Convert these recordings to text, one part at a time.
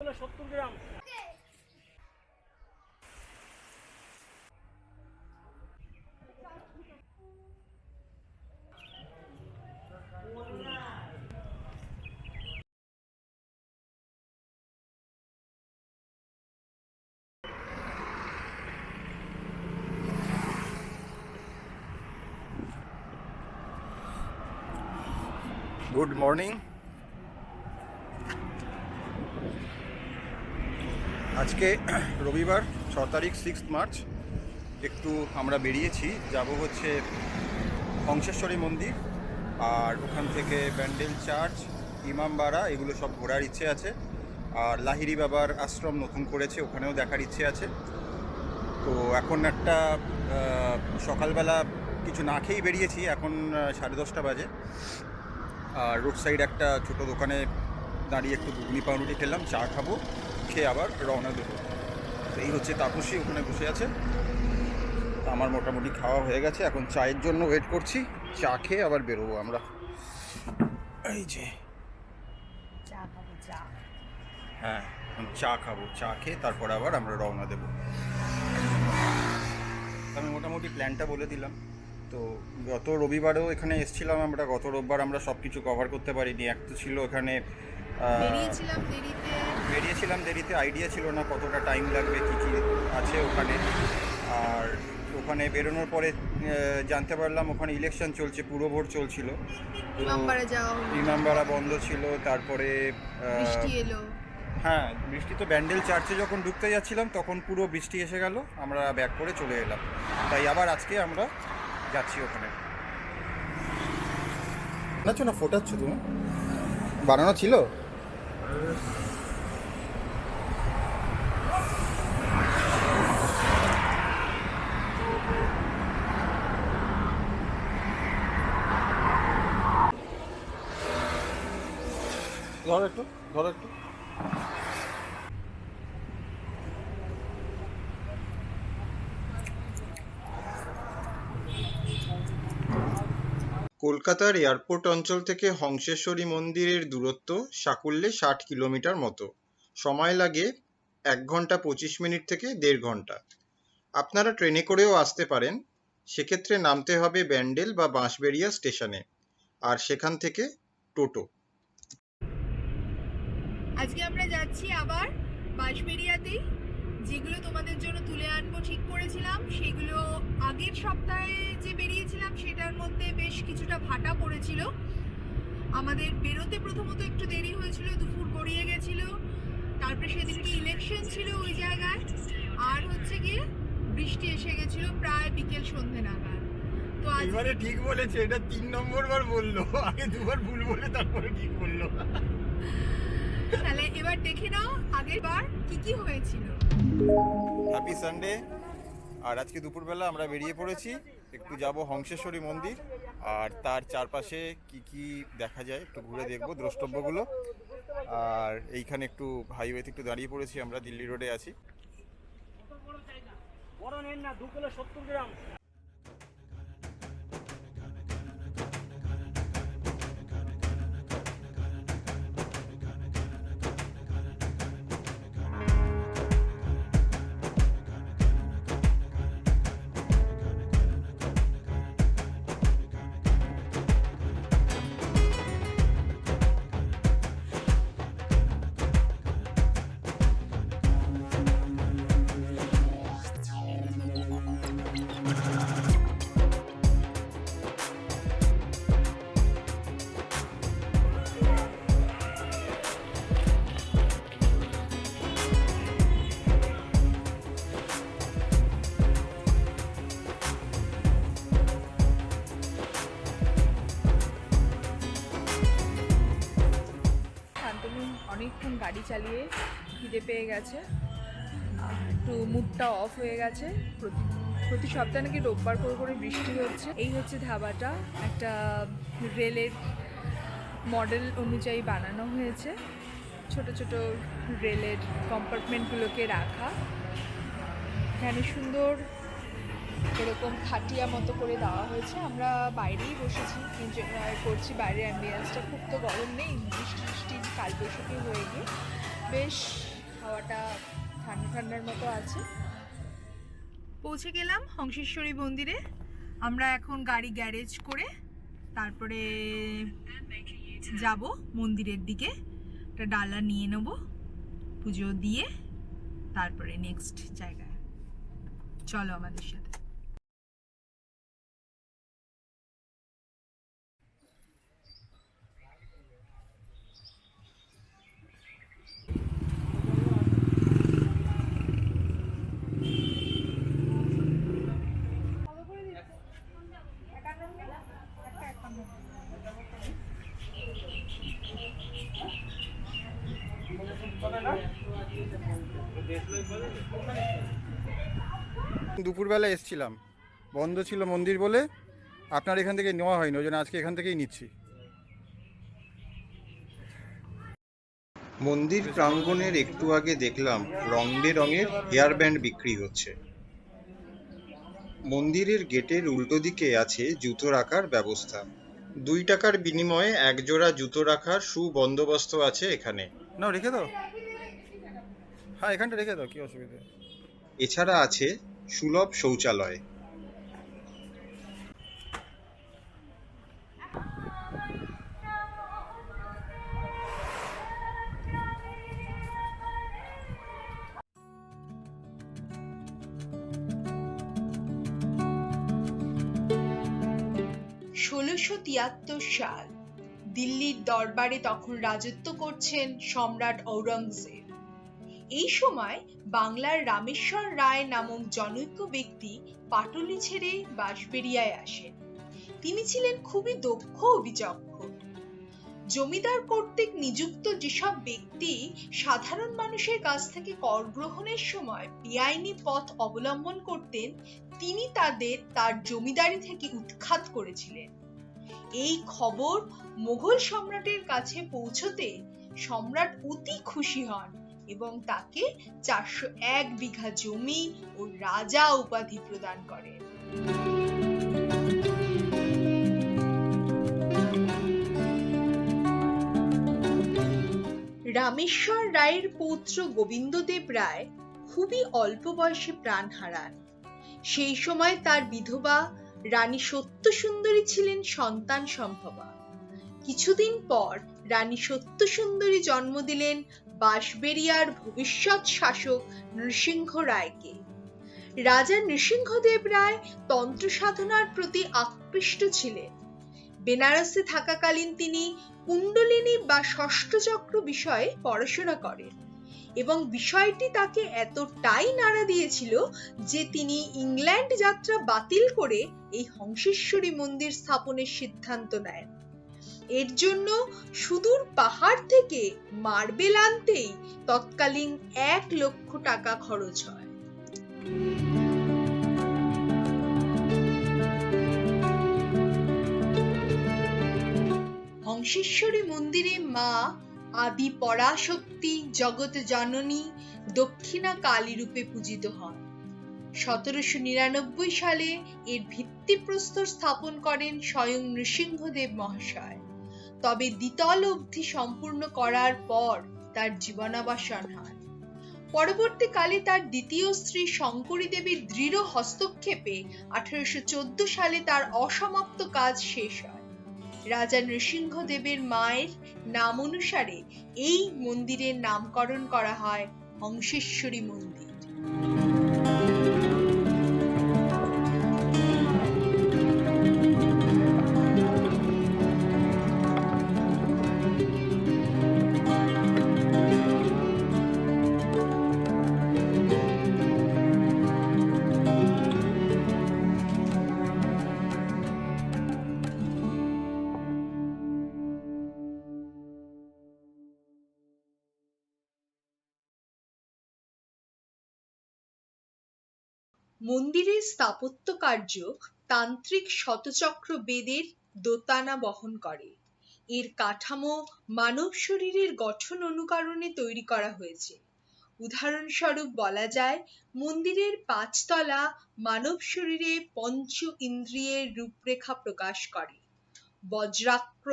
70 গ্রাম। Good morning. আজকে রবিবার 6 তারিখ 6 মার্চ। একটু আমরা বেরিয়েছি, যাব হচ্ছে হংসেশ্বরী মন্দির, আর ওখান থেকে ব্যান্ডেল চার্চ, ইমামবাড়া, এগুলো সব ঘোরার ইচ্ছে আছে। আর লাহিড়ী বাবার আশ্রম নতুন করেছে, ওখানেও দেখার ইচ্ছে আছে। তো এখন একটা সকালবেলা কিছু না খেয়েই বেরিয়েছি, এখন 10:30 বাজে। আর রোড সাইড একটা ছোটো দোকানে দাঁড়িয়ে একটু ঘুগনি পাউরুটি খেলাম, চা খাবো, খেয়ে আবার রওনা দেবো। এই হচ্ছে তাপসী, ওখানে বসে আছে। আমার মোটামুটি খাওয়া হয়ে গেছে, এখন চায়ের জন্য ওয়েট করছি। চা খেয়ে আবার বেরোবো আমরা। এই যে চা খাবো, চা। হ্যাঁ, এখন চা খাবো, চা খেয়ে তারপর আবার আমরা রওনা দেবো। আমি মোটামুটি প্ল্যানটা বলে দিলাম। তো গত রবিবারেও এখানে এসেছিলাম আমরা, গত রোববার আমরা সব কিছু কভার করতে পারিনি। এক তো ছিল এখানে বেরিয়েছিলাম দেরিতে, আইডিয়া ছিল না কতটা টাইম লাগবে, কী কী আছে ওখানে। আর ওখানে বেরোনোর পরে জানতে পারলাম ওখানে ইলেকশন চলছে, পুরো ভোট চলছিল। ইমামবাড়া বন্ধ ছিল, তারপরে বৃষ্টি এলো। হ্যাঁ, বৃষ্টি তো ব্যান্ডেল চার্চে যখন ঢুকতে যাচ্ছিলাম তখন পুরো বৃষ্টি এসে গেল, আমরা ব্যাক করে চলে এলাম। তাই আবার আজকে আমরা যাচ্ছি ওখানে। বানাচ্ছ না, ফোটাচ্ছ তুমি? বানানো ছিল? ধরো একটু, ধরো একটু। কলকাতার এয়ারপোর্ট অঞ্চল থেকে হংসেশ্বরী মন্দিরের দূরত্ব সাকুল্যে 60 কিলোমিটার মতো। সময় লাগে 1 ঘন্টা 25 মিনিট থেকে 1.5 ঘন্টা। আপনারা ট্রেনে করেও আসতে পারেন, সেক্ষেত্রে নামতে হবে ব্যান্ডেল বা বাঁশবেড়িয়া স্টেশনে, আর সেখান থেকে টোটো। আজকে আমরা যাচ্ছি আবার বাঁশবেড়িয়াতেই। যেগুলো তোমাদের জন্য তুলে আনবো ঠিক করেছিলাম, সেগুলো আগের সপ্তাহে যে বেরিয়েছিলাম সেটার মধ্যে বেশ কিছুটা ভাটা পড়েছিল। আমাদের বেরোতে প্রথমত একটু দেরি হয়েছিল, দুপুর গড়িয়ে গেছিল। তারপরে সেদিনকে ইলেকশন ছিল ওই জায়গায়, আর হচ্ছে গিয়ে বৃষ্টি এসে গেছিল প্রায় বিকেল সন্ধ্যে নাগাদ। তো এবারে ঠিক বলেছে, এটা 3 নম্বর বার বললো, আগে দুবার ভুল বলে তারপরে ঠিক বললো। তাহলে এবার দেখে নাও আগের বার কি কি হয়েছিল। Happy Sunday. আর আজকে দুপুরবেলা আমরা বেরিয়ে পড়েছি, একটু যাব হংসেশ্বরী মন্দির, আর তার চারপাশে কি কি দেখা যায় একটু ঘুরে দেখবো দ্রষ্টব্যগুলো। আর এইখানে একটু হাইওয়েতে একটু দাঁড়িয়ে পড়েছি, আমরা দিল্লি রোডে আছি। বড় নেন না, 2 কিলো 70 গ্রাম। শান্তনু অনেকক্ষণ গাড়ি চালিয়ে খিদে পেয়ে গেছে, একটু মুডটা অফ হয়ে গেছে। প্রতি সপ্তাহে নাকি রোববার করে করে বৃষ্টি হচ্ছে। এই হচ্ছে ধাবাটা, একটা রেলের মডেল অনুযায়ী বানানো হয়েছে। ছোট ছোট রেলের কম্পার্টমেন্টগুলোকে রাখা, এখানে সুন্দর এরকম খাটিয়া মতো করে দেওয়া হয়েছে। আমরা বাইরেই বসেছি, এনজয় করছি বাইরের অ্যাম্বিয়েন্সটা। খুব তো গরম নেই, বৃষ্টি কালবৈশাখী হয়ে গিয়ে বেশ হাওয়াটা ঠান্ডা ঠান্ডার মতো আছে। পৌঁছে গেলাম হংসেশ্বরী মন্দিরে। আমরা এখন গাড়ি গ্যারেজ করে তারপরে যাব মন্দিরের দিকে। একটা ডালা নিয়ে নেব, পুজো দিয়ে তারপরে নেক্সট জায়গায়। চলো আমাদের সাথে। দুপুরবেলা এসছিলাম, বন্ধ ছিল মন্দির বলে, আপনার এখান থেকে নেওয়া হয়নি, ওই জন্য আজকে এখান থেকেই নিচ্ছি। মন্দির প্রাঙ্গণের একটু আগে দেখলাম রং বেরঙের হেয়ার ব্যান্ড বিক্রি হচ্ছে। মন্দিরের গেটের উল্টো দিকে আছে জুতো রাখার ব্যবস্থা। 2 টাকার বিনিময়ে এক জোড়া জুতো রাখার সুবন্দোবস্ত আছে এখানে। না রেখে দাও, হ্যাঁ এখানটা রেখে দাও, কি অসুবিধা। এছাড়া আছে সুলভ শৌচালয়। সাল দিল্লির দরবারে তখন রাজত্ব করছেন সম্রাট ঔরঙ্গজেব। এই সময় বাংলার রামেশ্বর রায় নামক জনৈক ব্যক্তি পাটুলি ছেড়ে বাঁশবেড়িয়ায় আসেন। তিনি ছিলেন খুবই দক্ষ ও বিচক্ষণ। জমিদার কর্তৃক নিযুক্ত যেসব ব্যক্তি সাধারণ মানুষের কাছ থেকে কর গ্রহণের সময় বেআইনি পথ অবলম্বন করতেন, তিনি তাদের তার জমিদারি থেকে উৎখাত করেছিলেন। এই খবর মোগল সম্রাটের কাছে পৌঁছতে সম্রাট অতি খুশি হন এবং তাকে 401 বিঘা জমি ও রাজা উপাধি প্রদান করেন। রামেশ্বর রায়ের পৌত্র গোবিন্দদেব রায় খুবই অল্প বয়সে প্রাণ হারান। সেই সময় তার বিধবা রানী সত্যসুন্দরী ছিলেন সন্তান সম্ভবা। কিছুদিন পর রানী সত্যসুন্দরী জন্ম দিলেন বাঁশবেড়িয়ার ভবিষ্যৎ শাসক নৃসিংহ রায়কে। রাজা নৃসিংহদেব রায় তন্ত্র সাধনার প্রতি আকৃষ্ট ছিলেন। বেনারসে থাকাকালীন তিনি কুণ্ডলিনী বা ষষ্ঠ চক্র বিষয়ে পড়াশোনা করেন এবং বিষয়টি তাকে এতটাই নাড়া দিয়েছিল যে তিনি ইংল্যান্ড যাত্রা বাতিল করে এই হংসেশ্বরী মন্দির স্থাপনের সিদ্ধান্ত নেন। এর জন্য সুদূর পাহাড় থেকে মার্বেল আনতেই তৎকালীন 1 লক্ষ টাকা খরচ হয়। হংসেশ্বরী মন্দিরে মা আদি পরাশক্তি জগৎ জননী দক্ষিণা কালী রূপে পূজিত হন। 1799 সালে এর ভিত্তিপ্রস্তর স্থাপন করেন স্বয়ং নৃসিংহদেব মহাশয়। তবে দ্বিতল অবধি সম্পূর্ণ করার পর তার জীবনাবসান হয়। পরবর্তীকালে তার দ্বিতীয় স্ত্রী শঙ্করী দেবীর দৃঢ় হস্তক্ষেপে 1814 সালে তার অসমাপ্ত কাজ শেষ হয়। রাজা নৃসিংহদেবের মায়ের নাম অনুসারে এই মন্দিরের নামকরণ করা হয় হংসেশ্বরী মন্দির। মন্দিরের স্থাপত্য কার্য তান্ত্রিক শতচক্র বেদের দোতানা বহন করে। এর কাঠামো মানব শরীরের গঠন অনুকরণে তৈরি করা হয়েছে। উদাহরণস্বরূপ বলা যায়, মন্দিরের 5 তলা মানব শরীরে পঞ্চ ইন্দ্রিয়ের রূপরেখা প্রকাশ করে। বজ্রাক্র,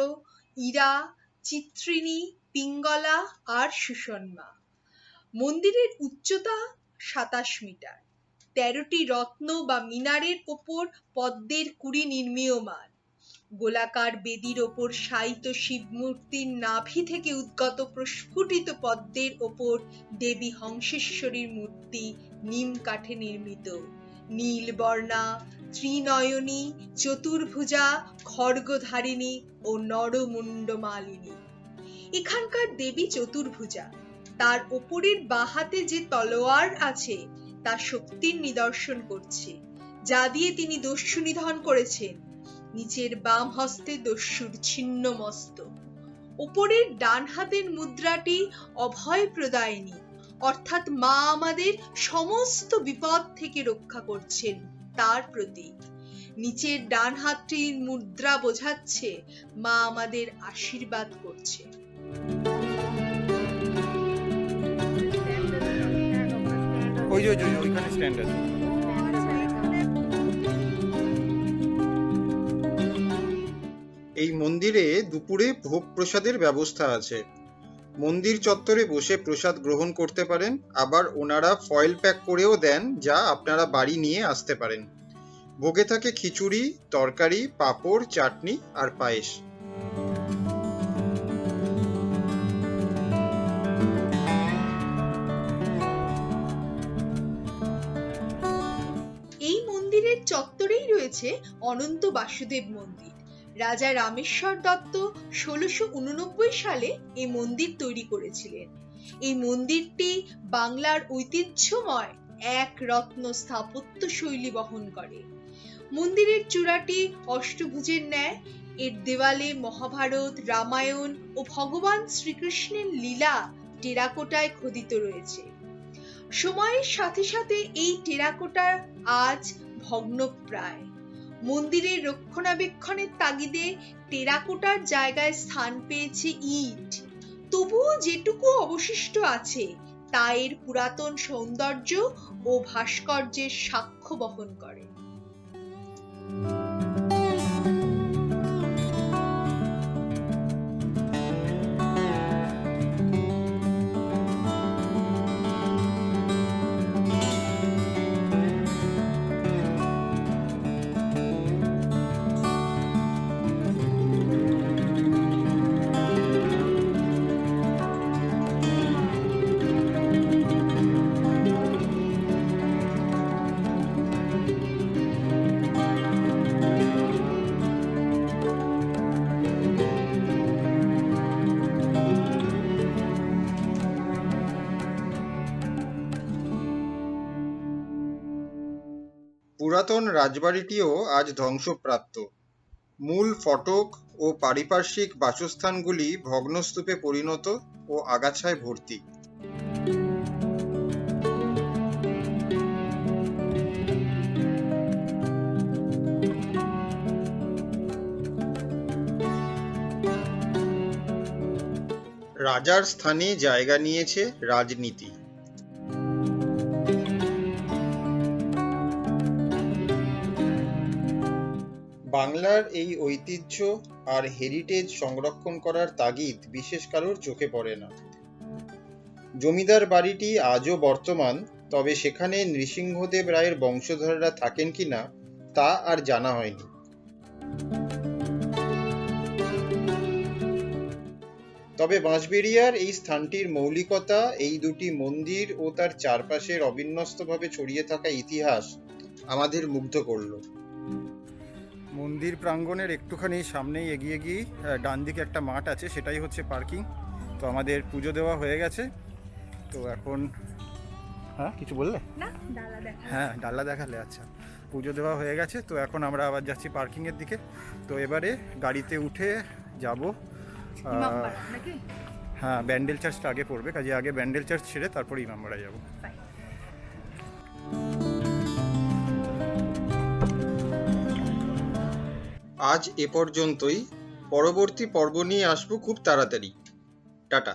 ইরা, চিত্রিণী, পিঙ্গলা আর সুষমা। মন্দিরের উচ্চতা 27 মিটার। 13টি রত্ন বা মিনারের ওপর পদ্মের কুড়ি নির্মীয়মান। গোলাকার বেদির ওপর শায়িত শিবমূর্তির নাভি থেকে উদ্গত প্রস্ফুটিত পদ্মের ওপর দেবী হংসেশ্বরীর মূর্তি নিম কাঠে নির্মিত। নীলবর্ণা, ত্রিনয়নী, চতুর্ভুজা, খড়গধারিণী ও নরমুণ্ডমালিনী। এখানকার দেবী চতুর্ভুজা। তার ওপরের বাঁ হাতে যে তলোয়ার আছে তা শক্তির নিদর্শন করছে, যা দিয়ে তিনি দস্যু নিধন করেছেন। নিচের বাম হস্তে দস্যুর ছিন্ন মস্তক। ওপরের ডান হাতের মুদ্রাটি অভয় প্রদায়িনী, অর্থাৎ মা আমাদের সমস্ত বিপদ থেকে রক্ষা করছেন তার প্রতীক। নিচের ডান হাতটির মুদ্রা বোঝাচ্ছে মা আমাদের আশীর্বাদ করছে। ওইখানে স্ট্যান্ড আছে। এই মন্দিরে দুপুরে ভোগ প্রসাদের ব্যবস্থা আছে। মন্দির চত্বরে বসে প্রসাদ গ্রহণ করতে পারেন, আবার ওনারা ফয়েল প্যাক করেও দেন, যা আপনারা বাড়ি নিয়ে আসতে পারেন। ভোগে থাকে খিচুড়ি, তরকারি, পাঁপড়, চাটনি আর পায়েস। এই মন্দিরের চত্বরেই রয়েছে অনন্ত বাসুদেব মন্দির। রাজা রামেশ্বর দত্ত 1689 সালে এই মন্দির তৈরি করেছিলেন। এই মন্দিরটি বাংলার ঐতিহ্যময় এক রত্ন স্থাপত্য শৈলী বহন করে। মন্দিরের চূড়াটি অষ্টভুজের ন্যায়। এর দেওয়ালে মহাভারত, রামায়ণ ও ভগবান শ্রীকৃষ্ণের লীলা টেরাকোটায় খোদিত রয়েছে। সময়ের সাথে সাথে এই টেরাকোটা আজ ভগ্নপ্রায়। মন্দিরের রক্ষণাবেক্ষণের তাগিদে টেরাকোটার জায়গায় স্থান পেয়েছে ইট। তবুও যেটুকু অবশিষ্ট আছে তা এর পুরাতন সৌন্দর্য ও ভাস্কর্যের সাক্ষ্য বহন করে। পুরাতন রাজবাড়িটিও আজ ধ্বংসপ্রাপ্ত। মূল ফটক ও পারিপার্শ্বিক বাসস্থানগুলি ভগ্নস্তূপে পরিণত ও আগাছায় ভর্তি। রাজার স্থানে জায়গা নিয়েছে রাজনীতি। বাংলার এই ঐতিহ্য আর হেরিটেজ সংরক্ষণ করার তাগিদ বিশেষ কারোর চোখে পড়ে না। জমিদার বাড়িটি আজও বর্তমান, তবে সেখানে নৃসিংহদেব রায়ের বংশধররা থাকেন কিনা তা আর জানা হয়নি। তবে বাঁশবেড়িয়ার এই স্থানটির মৌলিকতা, এই দুটি মন্দির ও তার চারপাশের অবিন্যস্তভাবে ছড়িয়ে থাকা ইতিহাস আমাদের মুগ্ধ করল। মন্দির প্রাঙ্গণের একটুখানি সামনেই এগিয়ে গিয়ে ডান দিকে একটা মাঠ আছে, সেটাই হচ্ছে পার্কিং। তো আমাদের পুজো দেওয়া হয়ে গেছে, তো এখন কিছু বললে না, ডালা দেখা। হ্যাঁ, ডালা দেখালে। আচ্ছা, পুজো দেওয়া হয়ে গেছে, তো এখন আমরা আবার যাচ্ছি পার্কিংয়ের দিকে। তো এবারে গাড়িতে উঠে যাব নাকি? হ্যাঁ, ব্যান্ডেল চার্চটা আগে পড়বে, কাজে আগে ব্যান্ডেল চার্চ ছেড়ে তারপরে ইমামবাড়া যাব। আজ এ পর্যন্তই। পরবর্তী পর্ব নিয়ে আসবো খুব তাড়াতাড়ি। টাটা।